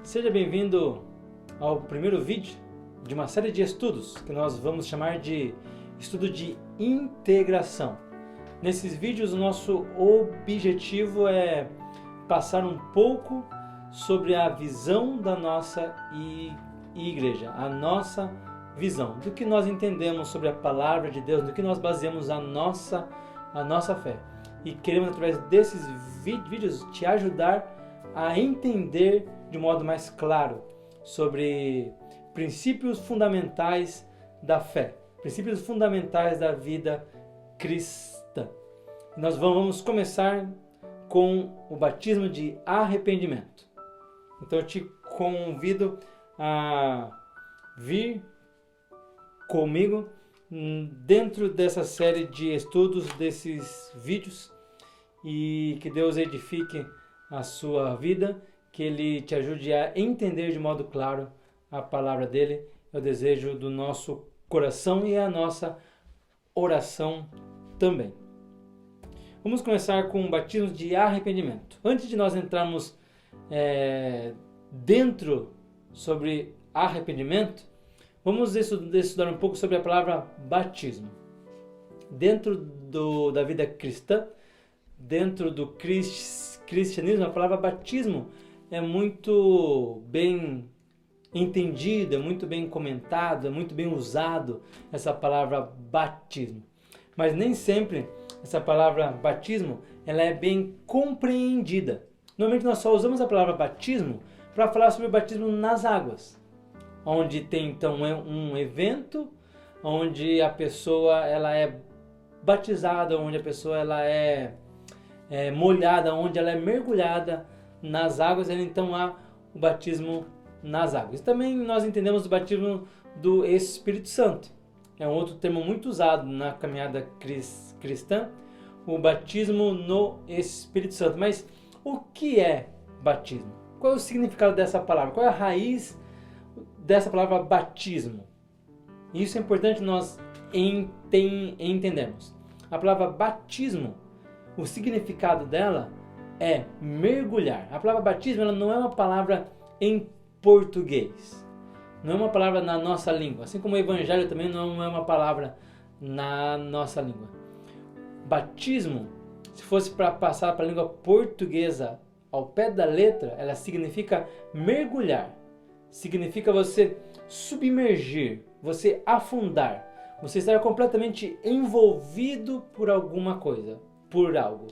Seja bem-vindo ao primeiro vídeo de uma série de estudos que nós vamos chamar de estudo de integração. Nesses vídeos, o nosso objetivo é passar um pouco sobre a visão da nossa igreja, a nossa visão, do que nós entendemos sobre a palavra de Deus, do que nós baseamos a nossa fé. E queremos, através desses vídeos, te ajudar a entender de modo mais claro sobre princípios fundamentais da fé, princípios fundamentais da vida cristã. Nós vamos começar com o batismo de arrependimento. Então eu te convido a vir comigo dentro dessa série de estudos, desses vídeos, e que Deus edifique a sua vida, que Ele te ajude a entender de modo claro a palavra dEle. É o desejo do nosso coração e a nossa oração também. Vamos começar com o batismo de arrependimento. Antes de nós entrarmos dentro sobre arrependimento, vamos estudar um pouco sobre a palavra batismo. Dentro da vida cristã, dentro do cristianismo, a palavra batismo é muito bem entendida, é muito bem comentada, é muito bem usado essa palavra batismo. Mas nem sempre essa palavra batismo ela é bem compreendida. Normalmente nós só usamos a palavra batismo para falar sobre o batismo nas águas, onde tem então um evento onde a pessoa ela é batizada, onde a pessoa ela é molhada, onde ela é mergulhada nas águas, então há o batismo nas águas. Também nós entendemos o batismo do Espírito Santo. É um outro termo muito usado na caminhada cristã, o batismo no Espírito Santo. Mas o que é batismo? Qual é o significado dessa palavra? Qual é a raiz dessa palavra batismo? Isso é importante nós entendermos. A palavra batismo, o significado dela é mergulhar. A palavra batismo ela não é uma palavra em português. Não é uma palavra na nossa língua. Assim como o evangelho também não é uma palavra na nossa língua. Batismo, se fosse para passar para a língua portuguesa ao pé da letra, ela significa mergulhar. Significa você submergir, você afundar. Você estar completamente envolvido por alguma coisa, por algo.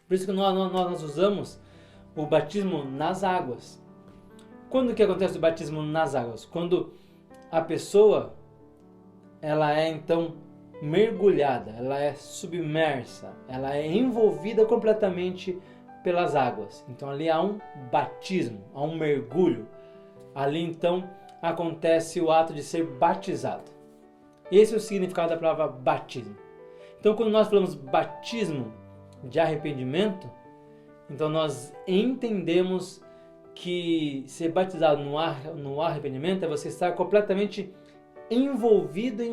Por isso que nós usamos o batismo nas águas. Quando que acontece o batismo nas águas? Quando a pessoa ela é então mergulhada, ela é submersa, ela é envolvida completamente pelas águas. Então ali há um batismo, há um mergulho. Ali então acontece o ato de ser batizado. Esse é o significado da palavra batismo. Então quando nós falamos batismo de arrependimento, então nós entendemos que ser batizado no arrependimento é você estar completamente envolvido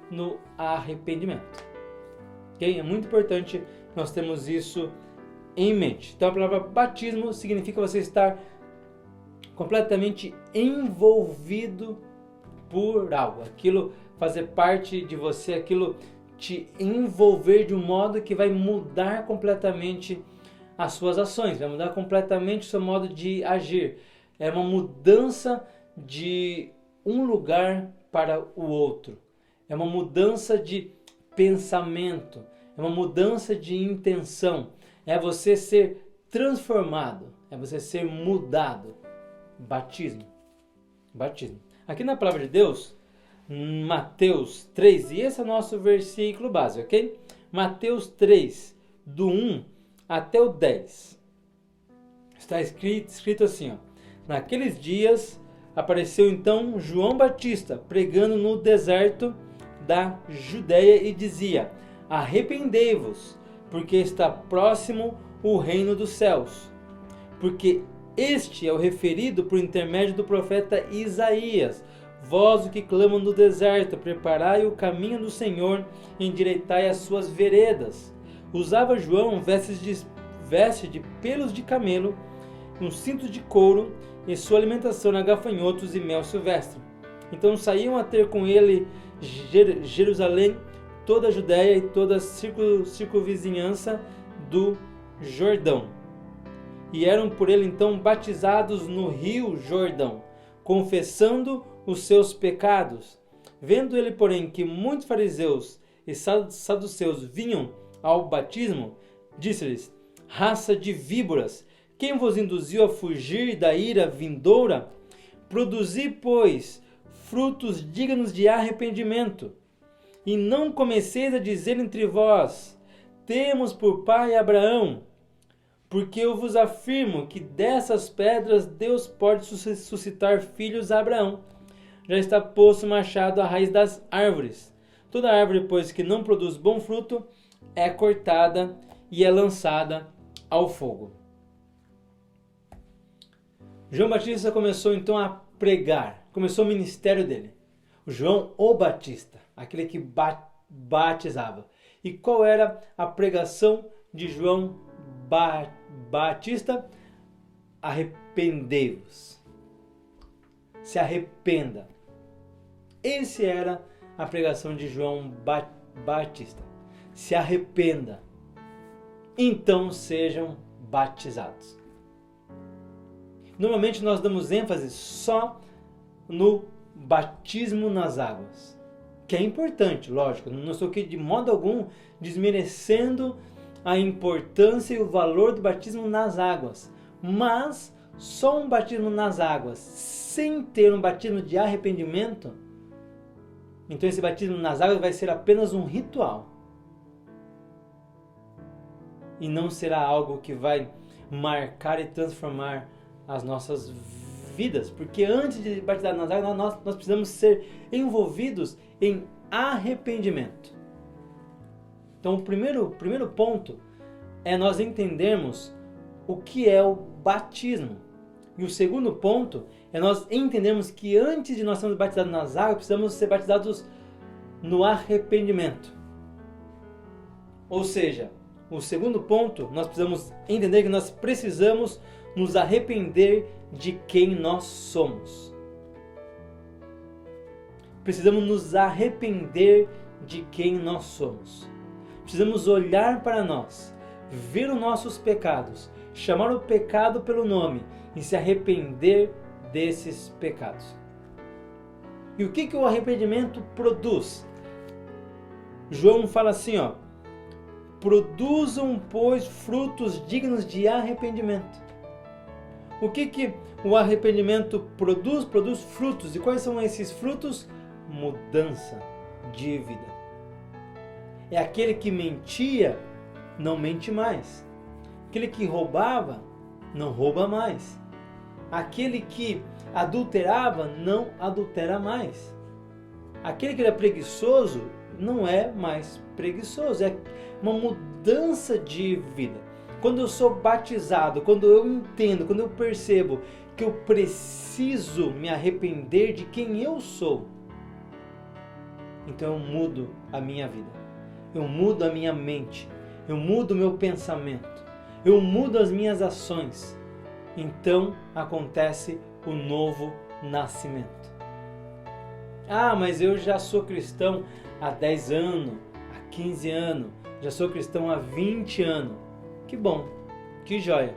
no arrependimento. Okay? É muito importante nós termos isso em mente. Então a palavra batismo significa você estar completamente envolvido por algo, aquilo fazer parte de você, aquilo te envolver de um modo que vai mudar completamente as suas ações, vai mudar completamente o seu modo de agir. É uma mudança de um lugar para o outro. É uma mudança de pensamento. É uma mudança de intenção. É você ser transformado. É você ser mudado. Batismo. Batismo. Aqui na palavra de Deus, Mateus 3, e esse é o nosso versículo base, ok? Mateus 3, do 1 até o 10. Está escrito assim, ó. Naqueles dias apareceu então João Batista pregando no deserto da Judeia e dizia: arrependei-vos, porque está próximo o reino dos céus. Porque este é o referido por intermédio do profeta Isaías. Vós o que clamam no deserto, preparai o caminho do Senhor, endireitai as suas veredas. Usava João veste de pelos de camelo um cinto de couro e sua alimentação era gafanhotos e mel silvestre. Então saíam a ter com ele Jerusalém, toda a Judéia e toda a circunvizinhança do Jordão. E eram por ele então batizados no rio Jordão, confessando os seus pecados. Vendo ele, porém, que muitos fariseus e saduceus vinham ao batismo, disse-lhes: raça de víboras, quem vos induziu a fugir da ira vindoura? Produzi, pois, frutos dignos de arrependimento. E não comeceis a dizer entre vós: temos por pai Abraão. Porque eu vos afirmo que dessas pedras Deus pode suscitar filhos a Abraão. Já está posto o machado à raiz das árvores. Toda árvore, pois, que não produz bom fruto, é cortada e é lançada ao fogo. João Batista começou então a pregar, começou o ministério dele. O João o Batista, aquele que batizava. E qual era a pregação de João Batista? Arrependei-vos. Se arrependa. Essa era a pregação de João Batista. Se arrependa. Então sejam batizados. Normalmente nós damos ênfase só no batismo nas águas, que é importante, lógico. Não estou aqui de modo algum desmerecendo a importância e o valor do batismo nas águas, mas só um batismo nas águas sem ter um batismo de arrependimento, então esse batismo nas águas vai ser apenas um ritual e não será algo que vai marcar e transformar as nossas vidas, porque antes de batizar nas águas nós precisamos ser envolvidos em arrependimento. Então o primeiro ponto é nós entendermos o que é o batismo. E o segundo ponto é nós entendermos que antes de nós sermos batizados nas águas, precisamos ser batizados no arrependimento. Ou seja, o segundo ponto, nós precisamos entender que nós precisamos nos arrepender de quem nós somos. Precisamos nos arrepender de quem nós somos. Precisamos olhar para nós, ver os nossos pecados, chamar o pecado pelo nome e se arrepender desses pecados. E o que o arrependimento produz? João fala assim, produzam, pois, frutos dignos de arrependimento. O que o arrependimento produz? Produz frutos. E quais são esses frutos? Mudança de vida. É aquele que mentia, não mente mais. Aquele que roubava, não rouba mais. Aquele que adulterava, não adultera mais. Aquele que era preguiçoso, não é mais preguiçoso. É uma mudança de vida. Quando eu sou batizado, quando eu entendo, quando eu percebo que eu preciso me arrepender de quem eu sou, então eu mudo a minha vida. Eu mudo a minha mente. Eu mudo o meu pensamento. Eu mudo as minhas ações. Então acontece o novo nascimento. Ah, mas eu já sou cristão há 10 anos, há 15 anos, já sou cristão há 20 anos. Que bom, que joia.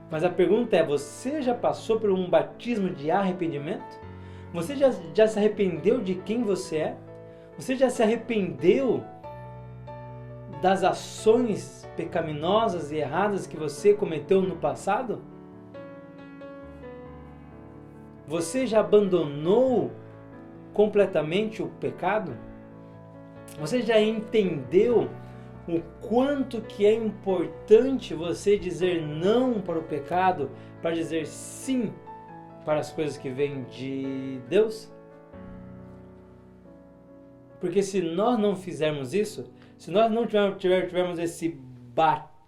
Mas a pergunta é, você já passou por um batismo de arrependimento? Você já se arrependeu de quem você é? Você já se arrependeu das ações pecaminosas e erradas que você cometeu no passado? Você já abandonou completamente o pecado? Você já entendeu o quanto que é importante você dizer não para o pecado, para dizer sim para as coisas que vêm de Deus? Porque se nós não fizermos isso, se nós não tivermos esse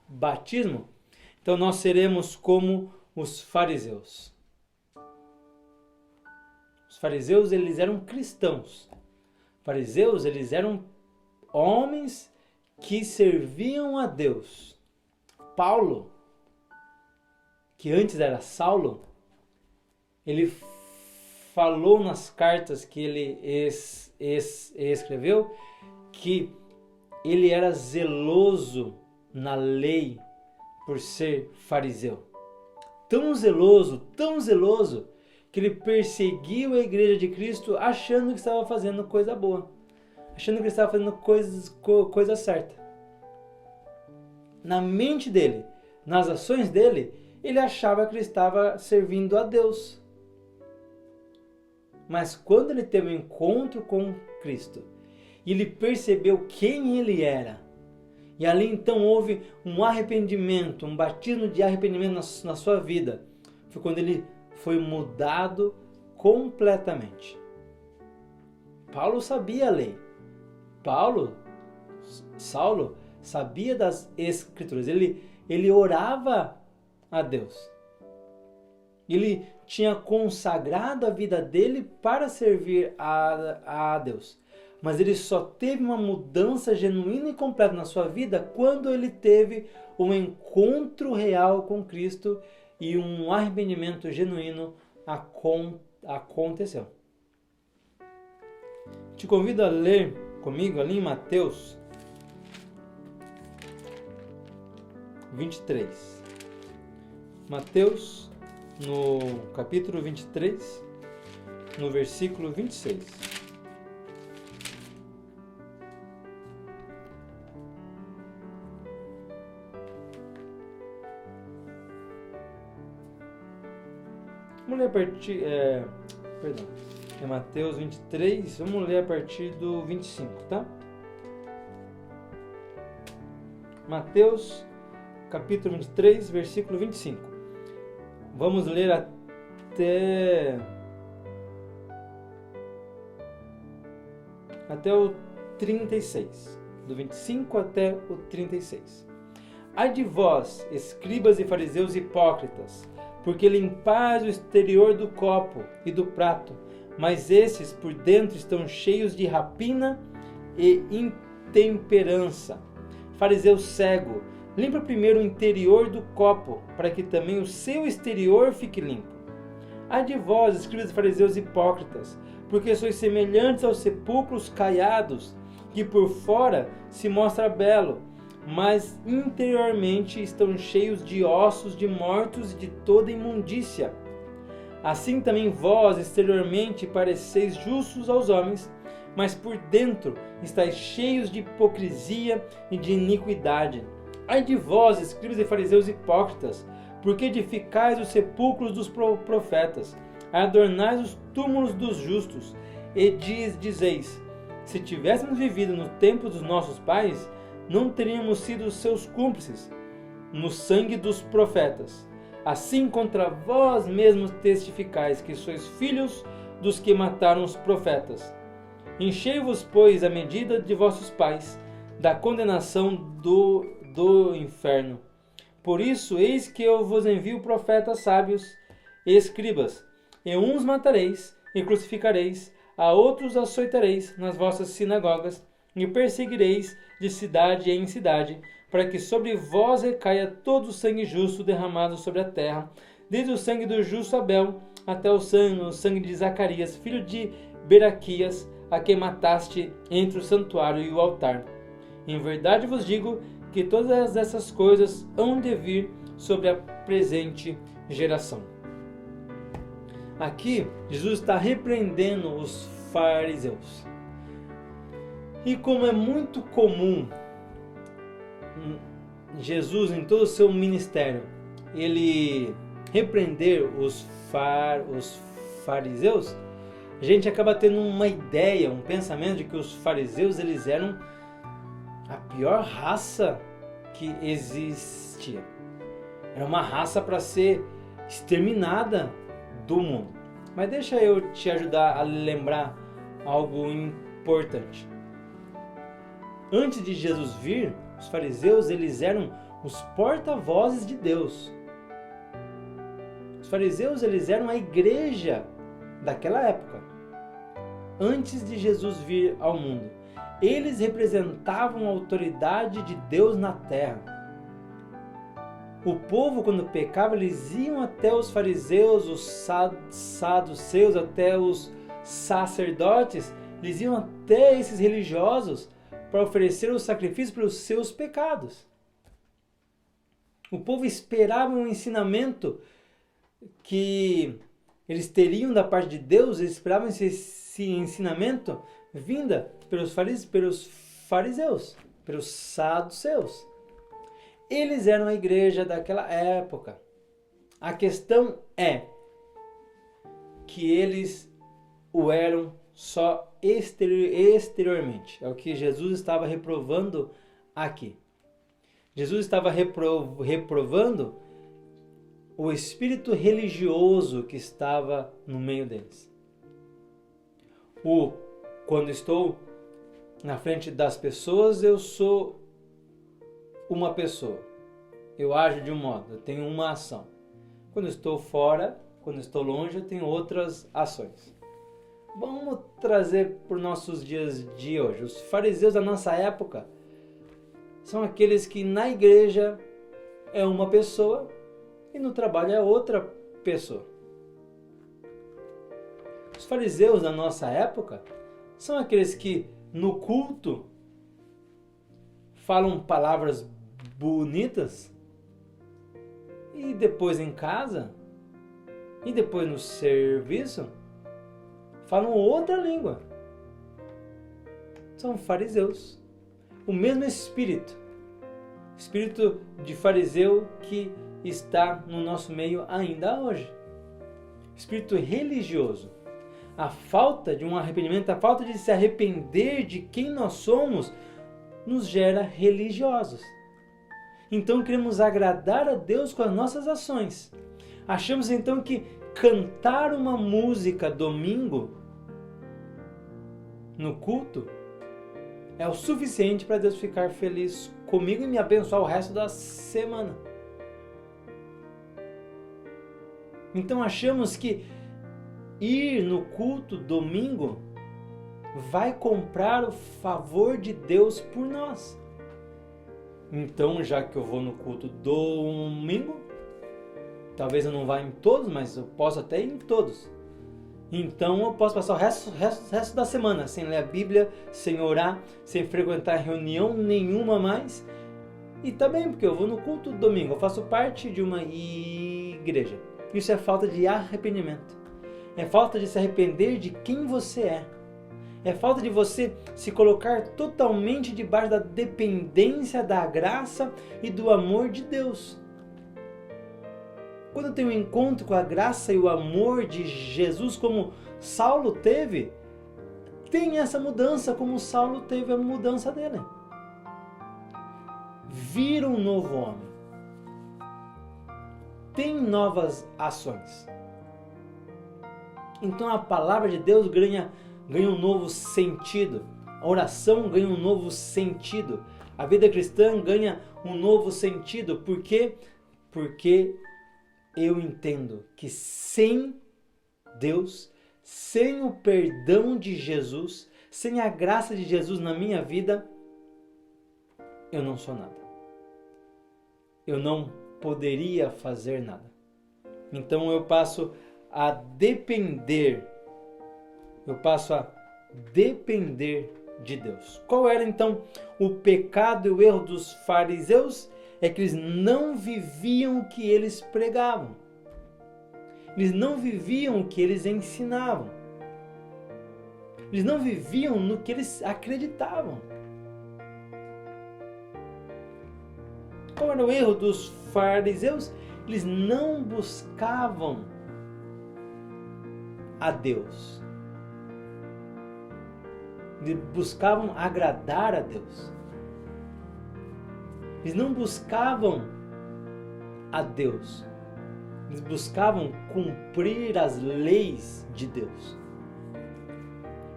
batismo, então nós seremos como os fariseus. Os fariseus, eles eram cristãos. Os fariseus, eles eram homens que serviam a Deus. Paulo, que antes era Saulo, ele falou nas cartas que ele escreveu que ele era zeloso na lei por ser fariseu. Tão zeloso, que ele perseguiu a igreja de Cristo achando que estava fazendo coisa boa, achando que ele estava fazendo coisa certa. Na mente dele, nas ações dele, ele achava que ele estava servindo a Deus. Mas quando ele teve um encontro com Cristo, e ele percebeu quem ele era, e ali então houve um arrependimento, um batismo de arrependimento na sua vida, foi quando ele foi mudado completamente. Paulo sabia a lei. Saulo sabia das Escrituras. Ele orava a Deus. Ele tinha consagrado a vida dele para servir a Deus. Mas ele só teve uma mudança genuína e completa na sua vida quando ele teve um encontro real com Cristo e um arrependimento genuíno aconteceu. Te convido a ler comigo ali em Mateus 23. Mateus, no capítulo 23, no versículo 26. Vamos ler a partir... É Mateus 23, vamos ler a partir do 25, tá? Mateus, capítulo 23, versículo 25. Vamos ler até o 36. Do 25 até o 36. Ai de vós, escribas e fariseus hipócritas, porque limpais o exterior do copo e do prato, mas esses por dentro estão cheios de rapina e intemperança. Fariseu cego, limpa primeiro o interior do copo, para que também o seu exterior fique limpo. Ai de vós, escribas e fariseus hipócritas, porque sois semelhantes aos sepulcros caiados, que por fora se mostra belo, mas interiormente estão cheios de ossos de mortos e de toda imundícia. Assim também vós exteriormente pareceis justos aos homens, mas por dentro estáis cheios de hipocrisia e de iniquidade. Ai de vós, escribas e fariseus hipócritas, porque edificais os sepulcros dos profetas, adornais os túmulos dos justos, e dizeis: se tivéssemos vivido no tempo dos nossos pais, não teríamos sido seus cúmplices no sangue dos profetas. Assim contra vós mesmos testificais que sois filhos dos que mataram os profetas. Enchei-vos, pois, a medida de vossos pais, da condenação do inferno. Por isso, eis que eu vos envio profetas sábios e escribas, e uns matareis e crucificareis, a outros açoitareis nas vossas sinagogas, e perseguireis de cidade em cidade, para que sobre vós recaia todo o sangue justo derramado sobre a terra, desde o sangue do justo Abel até o sangue de Zacarias, filho de Beraquias, a quem mataste entre o santuário e o altar. Em verdade vos digo que todas essas coisas hão de vir sobre a presente geração. Aqui, Jesus está repreendendo os fariseus. E como é muito comum Jesus, em todo o seu ministério, ele repreender os fariseus, a gente acaba tendo uma ideia, um pensamento de que os fariseus eles eram a pior raça que existia. Era uma raça para ser exterminada do mundo. Mas deixa eu te ajudar a lembrar algo importante. Antes de Jesus vir, os fariseus eles eram os porta-vozes de Deus. Os fariseus eles eram a igreja daquela época. Antes de Jesus vir ao mundo, eles representavam a autoridade de Deus na terra. O povo, quando pecava, eles iam até os fariseus, os saduceus, até os sacerdotes, eles iam até esses religiosos para oferecer o sacrifício pelos seus pecados. O povo esperava um ensinamento que eles teriam da parte de Deus, eles esperavam esse ensinamento vinda pelos fariseus, pelos saduceus. Eles eram a igreja daquela época. A questão é que eles o eram só exteriormente. É o que Jesus estava reprovando aqui. Jesus estava reprovando o espírito religioso que estava no meio deles. Quando estou na frente das pessoas, eu sou uma pessoa. Eu ajo de um modo, eu tenho uma ação. Quando estou fora, quando estou longe, eu tenho outras ações. Vamos trazer para os nossos dias de hoje. Os fariseus da nossa época são aqueles que na igreja é uma pessoa e no trabalho é outra pessoa. Os fariseus da nossa época são aqueles que no culto falam palavras bonitas e depois em casa e depois no serviço falam outra língua. São fariseus. O mesmo espírito de fariseu que está no nosso meio ainda hoje. Espírito religioso. A falta de um arrependimento, a falta de se arrepender de quem nós somos, nos gera religiosos. Então queremos agradar a Deus com as nossas ações. Achamos então que cantar uma música domingo no culto é o suficiente para Deus ficar feliz comigo e me abençoar o resto da semana. Então achamos que ir no culto domingo vai comprar o favor de Deus por nós. Então, já que eu vou no culto domingo, talvez eu não vá em todos, mas eu posso até ir em todos. Então eu posso passar o resto da semana sem ler a Bíblia, sem orar, sem frequentar reunião nenhuma mais. E tá bem, porque eu vou no culto domingo, eu faço parte de uma igreja. Isso é falta de arrependimento. É falta de se arrepender de quem você é. É falta de você se colocar totalmente debaixo da dependência da graça e do amor de Deus. Quando eu tenho um encontro com a graça e o amor de Jesus, como Saulo teve, tem essa mudança, como Saulo teve a mudança dele. Vira um novo homem. Tem novas ações. Então a palavra de Deus ganha um novo sentido. A oração ganha um novo sentido. A vida cristã ganha um novo sentido. Por quê? Porque eu entendo que sem Deus, sem o perdão de Jesus, sem a graça de Jesus na minha vida, eu não sou nada. Eu não poderia fazer nada. Então eu passo a depender. Eu passo a depender de Deus. Qual era então o pecado e o erro dos fariseus? É que eles não viviam o que eles pregavam. Eles não viviam o que eles ensinavam. Eles não viviam no que eles acreditavam. Qual era o erro dos fariseus? Eles não buscavam a Deus. Eles buscavam agradar a Deus. Eles não buscavam a Deus. Eles buscavam cumprir as leis de Deus.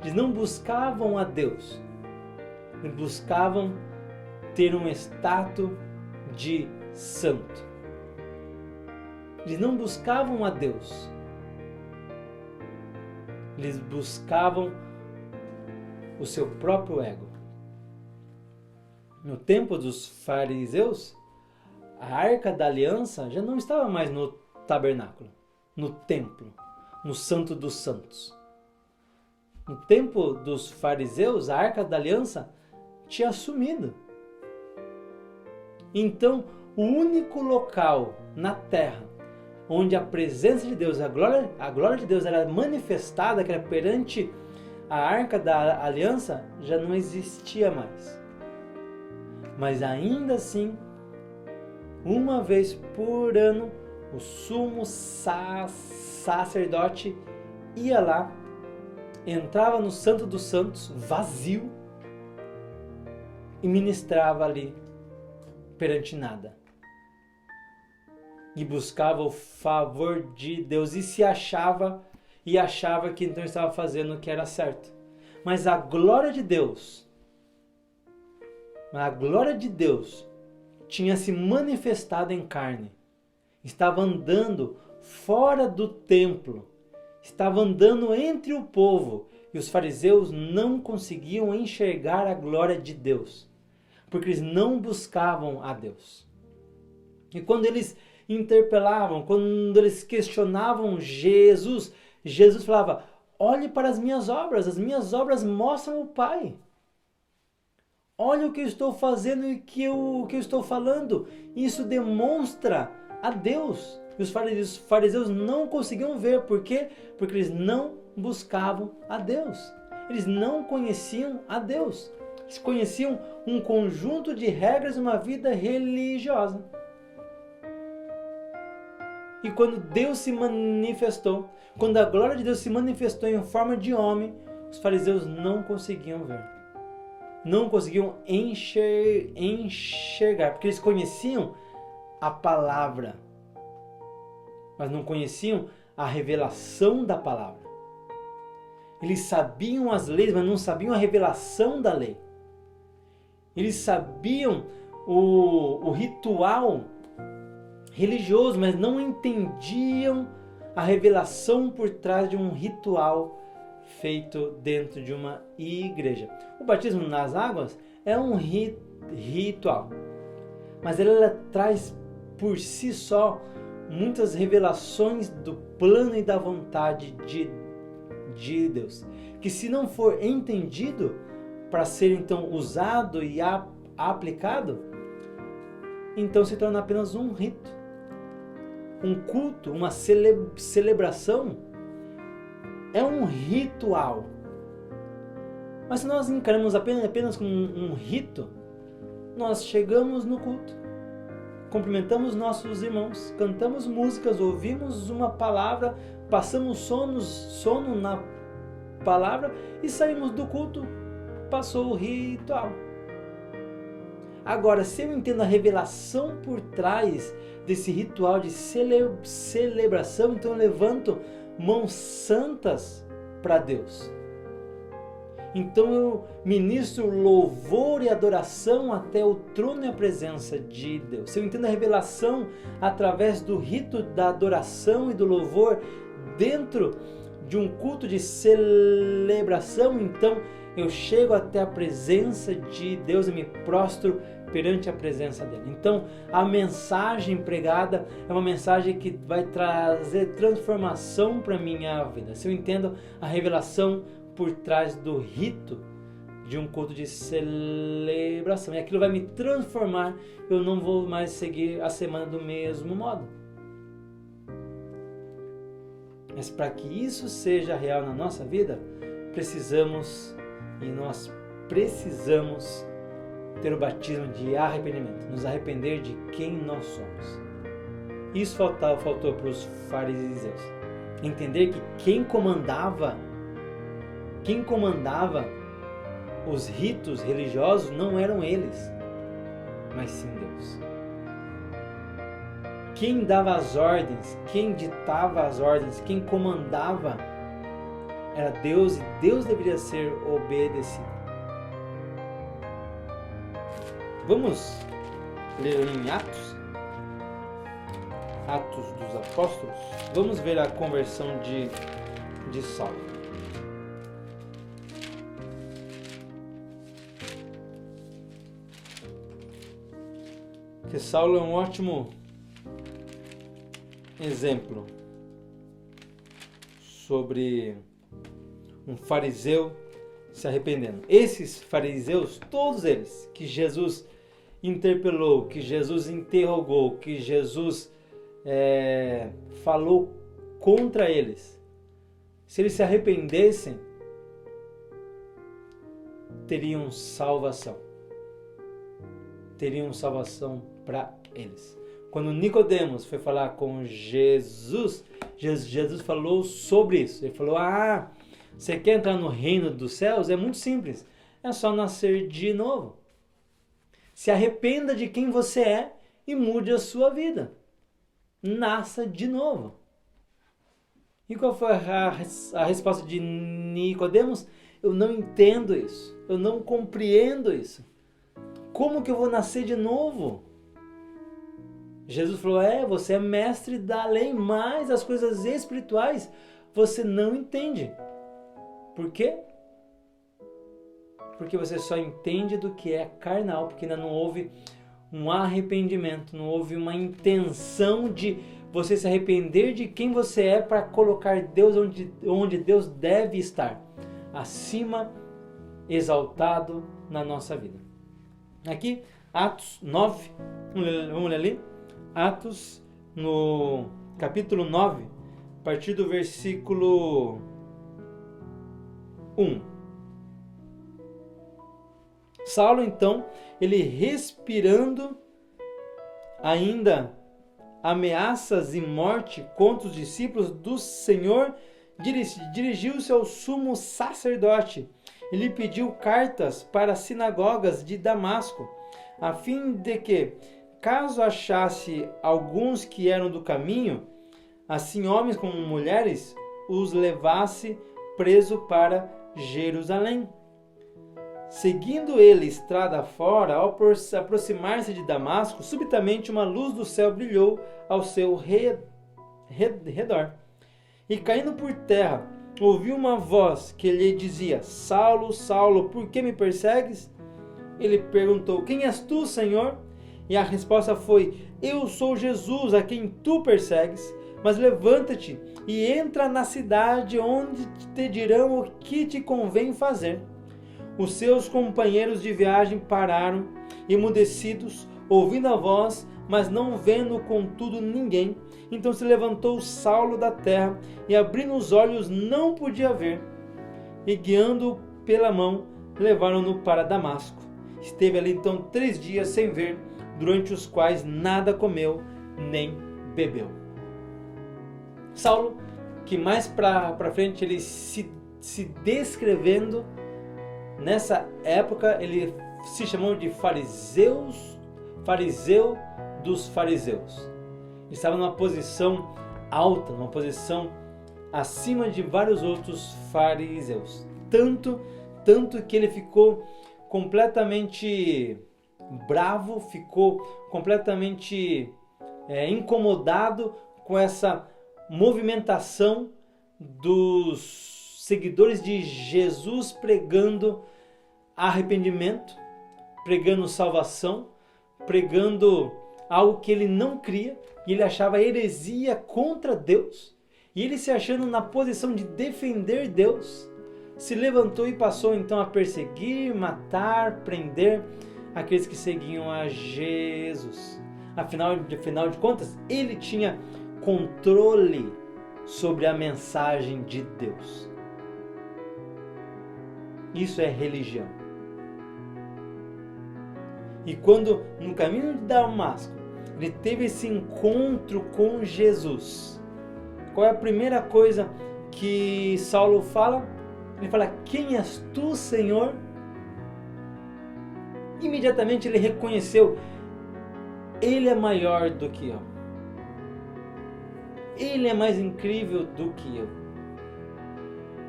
Eles não buscavam a Deus. Eles buscavam ter um status de santo. Eles não buscavam a Deus. Eles buscavam o seu próprio ego. No tempo dos fariseus, a Arca da Aliança já não estava mais no tabernáculo, no templo, no Santo dos Santos. No tempo dos fariseus, a Arca da Aliança tinha sumido. Então, o único local na terra onde a presença de Deus, a glória de Deus era manifestada, que era perante a Arca da Aliança, já não existia mais. Mas ainda assim, uma vez por ano, o sumo sacerdote ia lá, entrava no Santo dos Santos, vazio, e ministrava ali perante nada. E buscava o favor de Deus e achava que então estava fazendo o que era certo. Mas a glória de Deus tinha se manifestado em carne. Estava andando fora do templo. Estava andando entre o povo. E os fariseus não conseguiam enxergar a glória de Deus. Porque eles não buscavam a Deus. E quando eles interpelavam, quando eles questionavam Jesus, Jesus falava: olhe para as minhas obras mostram o Pai. Olha o que eu estou fazendo e o que eu estou falando. Isso demonstra a Deus. E os fariseus não conseguiam ver. Por quê? Porque eles não buscavam a Deus. Eles não conheciam a Deus. Eles conheciam um conjunto de regras de uma vida religiosa. E quando Deus se manifestou, quando a glória de Deus se manifestou em forma de homem, os fariseus não conseguiam ver. Não conseguiam enxergar, porque eles conheciam a palavra, mas não conheciam a revelação da palavra. Eles sabiam as leis, mas não sabiam a revelação da lei. Eles sabiam o ritual religioso, mas não entendiam a revelação por trás de um ritual feito dentro de uma igreja. O batismo nas águas é um ritual, mas ela traz por si só muitas revelações do plano e da vontade de Deus, que se não for entendido para ser então usado e aplicado, então se torna apenas um rito, um culto, uma celebração. É um ritual. Mas se nós encaramos apenas como um rito, nós chegamos no culto, cumprimentamos nossos irmãos, cantamos músicas, ouvimos uma palavra, passamos sono na palavra e saímos do culto. Passou o ritual. Agora, se eu entendo a revelação por trás desse ritual de celebração, então eu levanto mãos santas para Deus. Então eu ministro louvor e adoração até o trono e a presença de Deus. Se eu entendo a revelação através do rito da adoração e do louvor dentro de um culto de celebração, então eu chego até a presença de Deus e me prostro perante a presença dele. Então, a mensagem pregada é uma mensagem que vai trazer transformação para a minha vida. Se eu entendo a revelação por trás do rito de um culto de celebração, e aquilo vai me transformar, eu não vou mais seguir a semana do mesmo modo. Mas para que isso seja real na nossa vida, nós precisamos ter o batismo de arrependimento, nos arrepender de quem nós somos. Isso faltou para os fariseus. Entender que quem comandava os ritos religiosos não eram eles, mas sim Deus. Quem dava as ordens, quem ditava as ordens, quem comandava era Deus, e Deus deveria ser obedecido. Vamos ler em Atos dos Apóstolos. Vamos ver a conversão de Saulo. que Saulo é um ótimo exemplo sobre um fariseu se arrependendo. Esses fariseus, todos eles que Jesus interpelou, que Jesus interrogou, que Jesus falou contra eles, se eles se arrependessem, teriam salvação. Teriam salvação para eles. Quando Nicodemos foi falar com Jesus, Jesus falou sobre isso. Ele falou: você quer entrar no reino dos céus? É muito simples. É só nascer de novo. Se arrependa de quem você é e mude a sua vida. Nasça de novo. E qual foi a resposta de Nicodemos? Eu não entendo isso. Eu não compreendo isso. Como que eu vou nascer de novo? Jesus falou: você é mestre da lei, mas as coisas espirituais você não entende. Por quê? Porque você só entende do que é carnal, porque ainda não houve um arrependimento, não houve uma intenção de você se arrepender de quem você é para colocar Deus onde Deus deve estar, acima, exaltado na nossa vida. Aqui, Atos 9, vamos ler ali? Atos, no capítulo 9, a partir do versículo 1. Saulo, então, ele respirando ainda ameaças e morte contra os discípulos do Senhor, dirigiu-se ao sumo sacerdote e lhe pediu cartas para as sinagogas de Damasco, a fim de que, caso achasse alguns que eram do caminho, assim homens como mulheres, os levasse preso para Jerusalém. Seguindo ele estrada fora, ao aproximar-se de Damasco, subitamente uma luz do céu brilhou ao seu redor. E caindo por terra, ouviu uma voz que lhe dizia: Saulo, Saulo, por que me persegues? Ele perguntou: Quem és tu, Senhor? E a resposta foi: Eu sou Jesus, a quem tu persegues. Mas levanta-te e entra na cidade, onde te dirão o que te convém fazer. Os seus companheiros de viagem pararam, emudecidos, ouvindo a voz, mas não vendo contudo ninguém. Então se levantou Saulo da terra, e abrindo os olhos não podia ver. E guiando-o pela mão, levaram-no para Damasco. Esteve ali então 3 dias sem ver, durante os quais nada comeu nem bebeu. Saulo, que mais para frente ele se descrevendo, nessa época ele se chamou de fariseu dos fariseus. Ele estava numa posição alta, numa posição acima de vários outros fariseus. Tanto que ele ficou completamente bravo, ficou completamente incomodado com essa movimentação dos seguidores de Jesus pregando arrependimento, pregando salvação, pregando algo que ele não cria, e ele achava heresia contra Deus, e ele, se achando na posição de defender Deus, se levantou e passou então a perseguir, matar, prender aqueles que seguiam a Jesus. Afinal de contas, ele tinha controle sobre a mensagem de Deus. Isso é religião. E quando no caminho de Damasco ele teve esse encontro com Jesus, qual é a primeira coisa que Saulo fala? Ele fala: Quem és tu, Senhor? Imediatamente ele reconheceu: Ele é maior do que eu. Ele é mais incrível do que eu.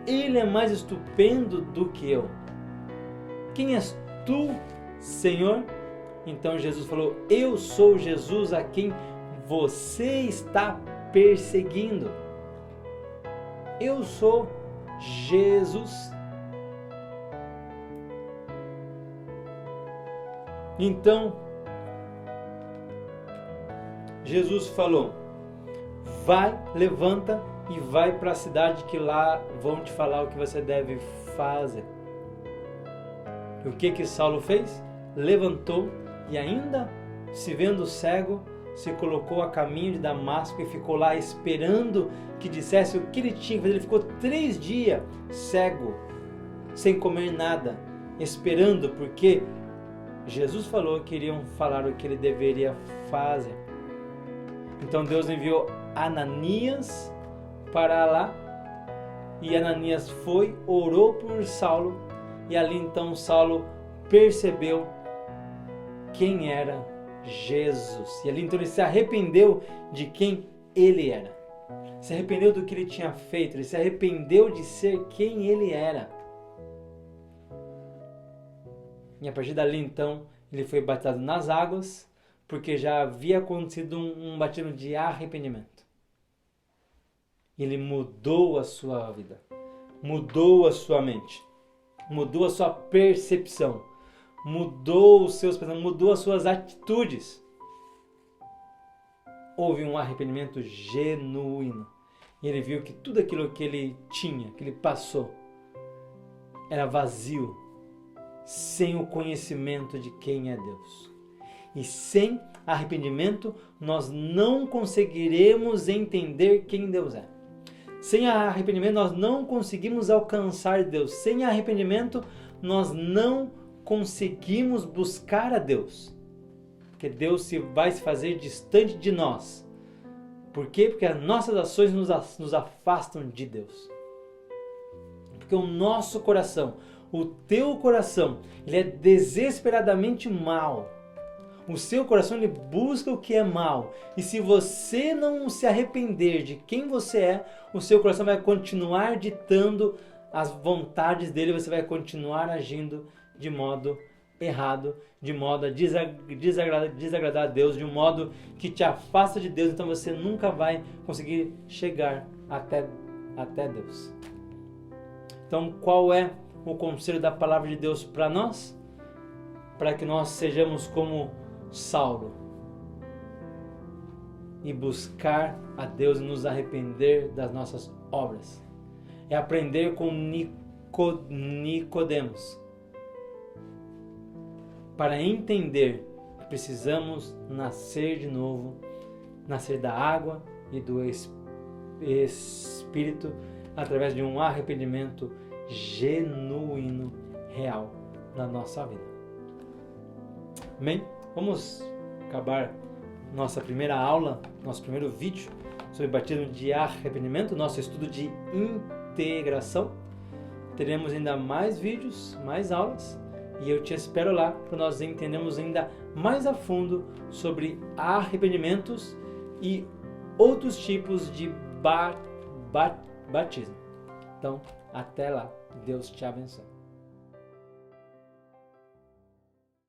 Ele é mais estupendo do que eu. Quem és tu, Senhor? Então Jesus falou: Eu sou Jesus a quem você está perseguindo. Eu sou Jesus. Então, Jesus falou: vai, levanta e vai para a cidade que lá vão te falar o que você deve fazer. E o que Saulo fez? Levantou e, ainda se vendo cego, se colocou a caminho de Damasco e ficou lá esperando que dissesse o que ele tinha que fazer. Ele ficou 3 dias cego, sem comer nada, esperando, porque Jesus falou que iriam falar o que ele deveria fazer. Então Deus enviou Ananias para lá, e Ananias foi, orou por Saulo, e ali então Saulo percebeu quem era Jesus. E ali então ele se arrependeu de quem ele era. Se arrependeu do que ele tinha feito, ele se arrependeu de ser quem ele era. E a partir dali então ele foi batizado nas águas, porque já havia acontecido um batismo de arrependimento. Ele mudou a sua vida, mudou a sua mente, mudou a sua percepção, mudou os seus pensamentos, mudou as suas atitudes. Houve um arrependimento genuíno. E ele viu que tudo aquilo que ele tinha, que ele passou, era vazio, sem o conhecimento de quem é Deus. E sem arrependimento, nós não conseguiremos entender quem Deus é. Sem arrependimento, nós não conseguimos alcançar Deus. Sem arrependimento, nós não conseguimos buscar a Deus. Porque Deus vai se fazer distante de nós. Por quê? Porque as nossas ações nos afastam de Deus. Porque o nosso coração, o teu coração, ele é desesperadamente mau. O seu coração, ele busca o que é mal. E se você não se arrepender de quem você é, o seu coração vai continuar ditando as vontades dele, você vai continuar agindo de modo errado, de modo a desagradar a Deus, de um modo que te afasta de Deus. Então você nunca vai conseguir chegar até Deus. Então qual é o conselho da palavra de Deus para nós? Para que nós sejamos como Saulo e buscar a Deus e nos arrepender das nossas obras. É aprender com Nicodemos, para entender que precisamos nascer de novo, nascer da água e do Espírito, através de um arrependimento genuíno, real na nossa vida. Amém? Vamos acabar nossa primeira aula, nosso primeiro vídeo sobre batismo de arrependimento, nosso estudo de integração. Teremos ainda mais vídeos, mais aulas, e eu te espero lá para nós entendermos ainda mais a fundo sobre arrependimentos e outros tipos de batismo. Então, até lá. Deus te abençoe.